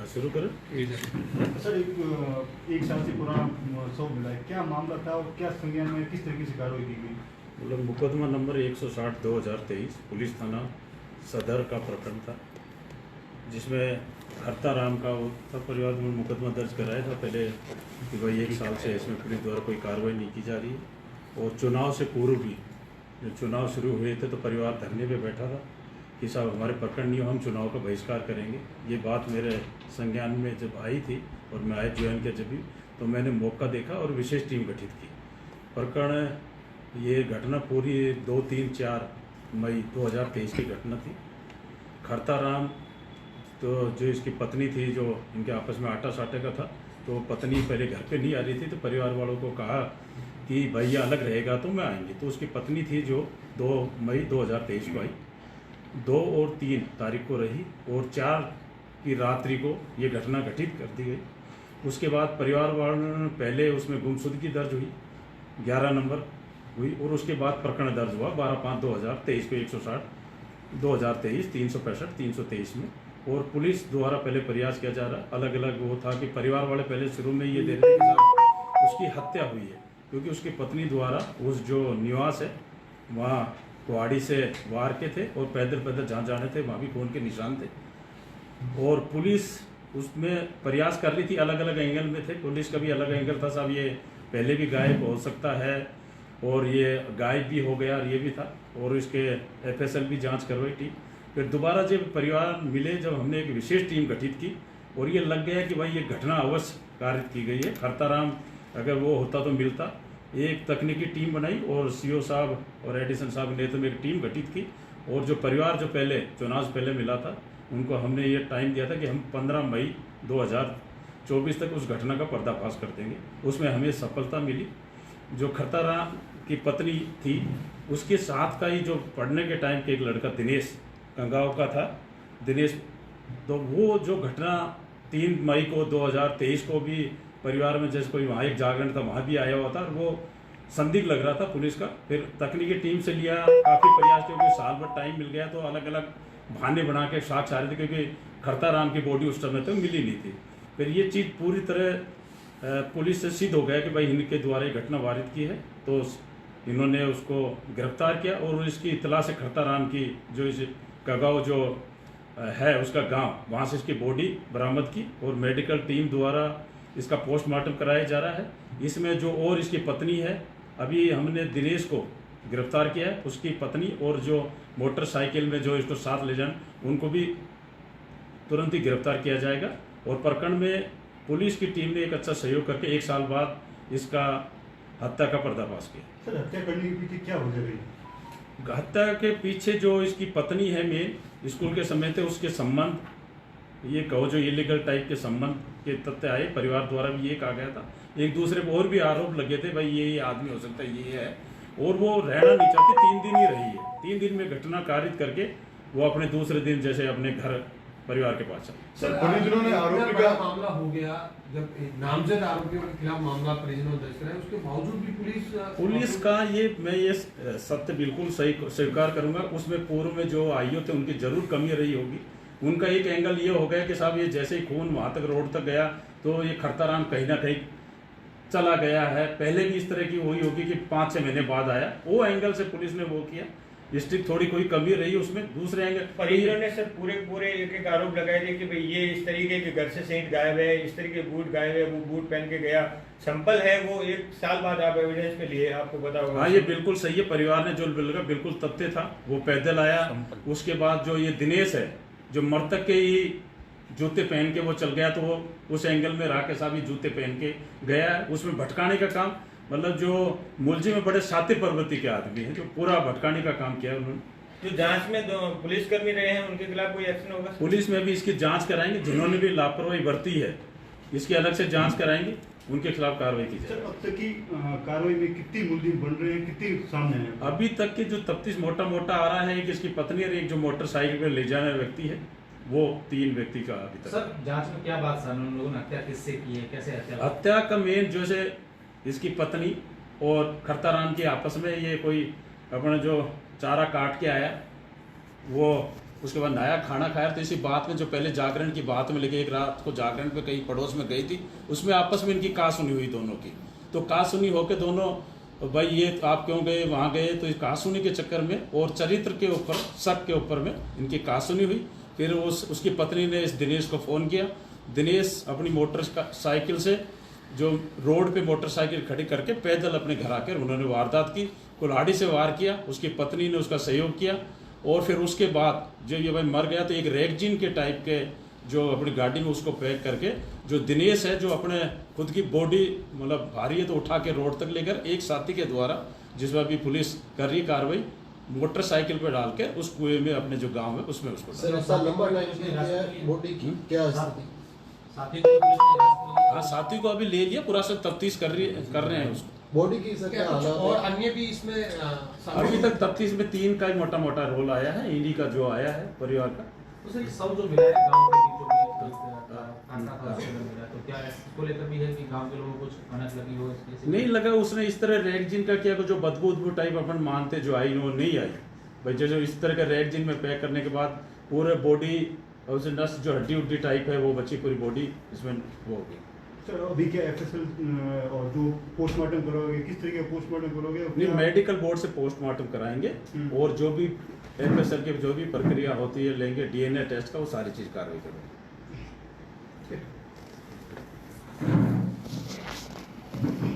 शुरू करें। सर एक साल से पुराना शव मिला है, क्या मामला था और क्या संज्ञान में किस तरीके से कार्रवाई की गई? मतलब मुकदमा नंबर 160/2023 पुलिस थाना सदर का प्रकरण था, जिसमें खरताराम का था परिवार में मुकदमा दर्ज कराया था पहले कि भाई 1 साल से इसमें पुलिस द्वारा कोई कार्रवाई नहीं की जा रही है। और चुनाव से पूर्व भी जब चुनाव शुरू हुए थे तो परिवार धरने पे बैठा था कि साहब हमारे प्रकरण नहीं हो, हम चुनाव का बहिष्कार करेंगे। ये बात मेरे संज्ञान में जब आई थी और मैं आए ज्वाइन किया जब भी, तो मैंने मौका देखा और विशेष टीम गठित की। प्रकरण ये घटना पूरी 2, 3, 4 मई 2023 की घटना थी। खरताराम तो जो इसकी पत्नी थी, जो इनके आपस में आटा साटे का था, तो पत्नी पहले घर पे नहीं आ रही थी, तो परिवार वालों को कहा कि भैया अलग रहेगा तो मैं आएंगे। तो उसकी पत्नी थी जो 2 मई 2023 को आई, 2 और 3 तारीख को रही और 4 की रात्रि को ये घटना घटित कर दी गई। उसके बाद परिवार वालों ने पहले उसमें गुमशुदगी दर्ज हुई 11 नंबर हुई और उसके बाद प्रकरण दर्ज हुआ 12/5/2023 को 160/2023 365 323 में। और पुलिस द्वारा पहले प्रयास किया जा रहा, अलग अलग वो था कि परिवार वाले पहले शुरू में ये दे रहे थे कि साहब उसकी हत्या हुई है, क्योंकि उसकी पत्नी द्वारा उस जो निवास है वहाँ कुहाड़ी से वार के थे और पैदल पैदल जहाँ जाने थे वहाँ भी खून के निशान थे। और पुलिस उसमें प्रयास कर रही थी, अलग अलग एंगल में थे। पुलिस का भी अलग एंगल था, साहब ये पहले भी गायब हो सकता है और ये गायब भी हो गया और ये भी था, और इसके FSL भी जांच करवाई थी। फिर दोबारा जब परिवार मिले, जब हमने एक विशेष टीम गठित की और ये लग गया कि भाई ये घटना अवश्य कारित की गई है, खरताराम अगर वो होता तो मिलता। एक तकनीकी टीम बनाई और CO साहब और एडिसन साहब ने नेतृत्व में एक टीम गठित की। और जो परिवार जो पहले चुनाव से पहले मिला था, उनको हमने ये टाइम दिया था कि हम 15 मई 2024 तक उस घटना का पर्दाफाश कर देंगे। उसमें हमें सफलता मिली। जो खरताराम की पत्नी थी, उसके साथ का ही जो पढ़ने के टाइम के एक लड़का दिनेश कंगाव का था, दिनेश, तो वो जो घटना 3 मई को 2023 को भी परिवार में जैसे कोई वहाँ एक जागरण था वहाँ भी आया हुआ था और वो संदिग्ध लग रहा था पुलिस का। फिर तकनीकी टीम से लिया, काफ़ी प्रयास, क्योंकि साल भर टाइम मिल गया तो अलग अलग बहाने बना के साक्ष्य आ रहे थे, क्योंकि खरताराम की बॉडी उस समय तक मिली नहीं थी। फिर ये चीज़ पूरी तरह पुलिस से सिद्ध हो गया कि भाई इनके द्वारा ये घटना वारित की है, तो इन्होंने उसको गिरफ्तार किया और इसकी इतला से खरताराम की जो इस कगाव जो है उसका गांव, वहाँ से इसकी बॉडी बरामद की और मेडिकल टीम द्वारा इसका पोस्टमार्टम कराया जा रहा है। इसमें जो और इसकी पत्नी है, अभी हमने दिनेश को गिरफ्तार किया है, उसकी पत्नी और जो मोटरसाइकिल में जो इसको साथ ले जाए उनको भी तुरंत ही गिरफ्तार किया जाएगा। और प्रकरण में पुलिस की टीम ने एक अच्छा सहयोग करके 1 साल बाद इसका हत्या का पर्दाफाश किया। सर, हत्या करने के पीछे क्या वजह रही? हत्या के पीछे जो इसकी पत्नी है, मेन स्कूल के समय थे उसके संबंध, ये कहो जो इलीगल टाइप के संबंध के तथ्य आए, परिवार द्वारा भी ये कहा गया था। एक दूसरे पर और भी आरोप लगे थे, भाई ये आदमी हो सकता है, ये है, और वो रहना नहीं चाहती। 3 दिन ही रही है, 3 दिन में घटना कारित करके वो अपने दूसरे दिन जैसे अपने घर परिवार के पास चले। सर, परिजनों ने आरोपी का मामला हो गया, जब नामजद आरोपियों के खिलाफ मामला परिजनों दर्ज कराया, उसके बावजूद भी पुलिस का मैं ये सत्य बिल्कुल सही स्वीकार करूंगा, उसमें पूर्व में जो आईओ थे उनकी जरूर कमी रही होगी। उनका एक एंगल ये हो गया कि साहब ये जैसे ही खून वहाँ तक रोड तक गया तो ये खरताराम कहीं ना कहीं चला गया है। पहले भी इस तरह की हुई होगी कि 5-6 महीने बाद आया, वो एंगल से पुलिस ने वो किया। स्ट्रिक्ट थोड़ी कोई कमी रही उसमें। दूसरे एंगल परिजनों ने सर पूरे एक आरोप लगाए थे कि भाई ये इस तरीके के घर से सेंट गायब है, इस तरीके के बूट गायब है, वो बूट पहन के गया, सैंपल है वो 1 साल बाद आप एविडेंस पे लिए, आपको पता होगा। हाँ, ये बिल्कुल सही है। परिवार ने जो बिल्कुल तथ्य था, वो पैदल आया। उसके बाद जो ये दिनेश है, जो मृतक के ही जूते पहन के वो चल गया, तो वो उस एंगल में राकेश साहब ही जूते पहन के गया है। उसमें भटकाने का काम, मतलब जो मुलजी में बड़े शातिर पर्वती के आदमी हैं, जो पूरा भटकाने का काम किया है उन्होंने। जो जांच में पुलिसकर्मी रहे हैं उनके खिलाफ कोई एक्शन होगा? पुलिस में भी इसकी जांच कराएंगे, जिन्होंने भी लापरवाही बरती है इसकी अलग से जांच कराएंगे, उनके खिलाफ कार्रवाई की जाएगी। अब तक की कार्रवाई में कितनी मुलजिम बन रहे हैं, कितनी सामने है? अभी तक की जो तफ्तीश मोटा आ रहा है कि इसकी पत्नी और एक जो मोटरसाइकिल पर ले जाने व्यक्ति है, वो 3 व्यक्ति का अभी तक। सर, जांच में क्या बात सामने, उन लोगों ने हत्या किससे की है, कैसे हत्या का मेन जो है इसकी पत्नी और खरताराम के आपस में ये कोई अपना जो चारा काट के आया, वो उसके बाद नया खाना खाया। तो इसी बात में जो पहले जागरण की बात में लेके एक रात को जागरण पे कहीं पड़ोस में गई थी, उसमें आपस में इनकी कहा सुनी हुई दोनों की। तो कहा सुनी होकर दोनों भाई ये आप क्यों गए वहाँ गए, तो इस कहा सुनी के चक्कर में और चरित्र के ऊपर शक के ऊपर में इनकी कहा सुनी हुई। फिर उसकी पत्नी ने इस दिनेश को फ़ोन किया। दिनेश अपनी मोटरसाइकिल से जो रोड पे मोटरसाइकिल खड़ी करके पैदल अपने घर आकर उन्होंने वारदात की, कुल्हाड़ी से वार किया। उसकी पत्नी ने उसका सहयोग किया और फिर उसके बाद जब ये भाई मर गया तो एक रेगजीन के टाइप के जो अपनी गाड़ी में उसको पैक करके जो दिनेश है जो अपने खुद की बॉडी मतलब भारी है तो उठा के रोड तक लेकर एक साथी के द्वारा, जिसमें अभी पुलिस कर रही कार्रवाई, मोटरसाइकिल पर डाल के उस कुएं में अपने जो गाँव है उसमें उसको सर उसका लंबा टाइम बॉडी की क्या स्थिति? साथी को पुलिस ने हिरासत में लिया। हाँ, साथी को अभी ले लिया, पूरा सब तफ्तीश कर रहे हैं उसको। बॉडी की सर क्या हालत और है? अन्य भी इसमें अभी तक तफ्तीश में 3 का ही मोटा मोटा रोल आया है, इन्हीं का जो आया है परिवार का। तो सर ये सब जो मिला है गांव के बीचों बीच कांटा था उसके अंदर मिला, तो क्या इसको लेकर भी है कि गांव के लोगों को कुछ अनक लगी हो इसके? नहीं लगा, उसने इस तरह रेगजिन का किया जो बदबू टाइप अपन मानते जो आई वो नहीं आई भाई। जो इस तरह का रेगजिन में पैक करने के बाद पूरे बॉडी और उसे नस जो हड्डी उड्डी टाइप है वो बची पूरी बॉडी इसमें वो होगी। सर अभी क्या एफएसएल और जो पोस्टमार्टम करोगे, किस तरीके का पोस्टमार्टम करोगे? नहीं, मेडिकल बोर्ड से पोस्टमार्टम कराएंगे और जो भी एफएसएल की जो भी प्रक्रिया होती है लेंगे, डीएनए टेस्ट का, वो सारी चीज कार्रवाई करेंगे।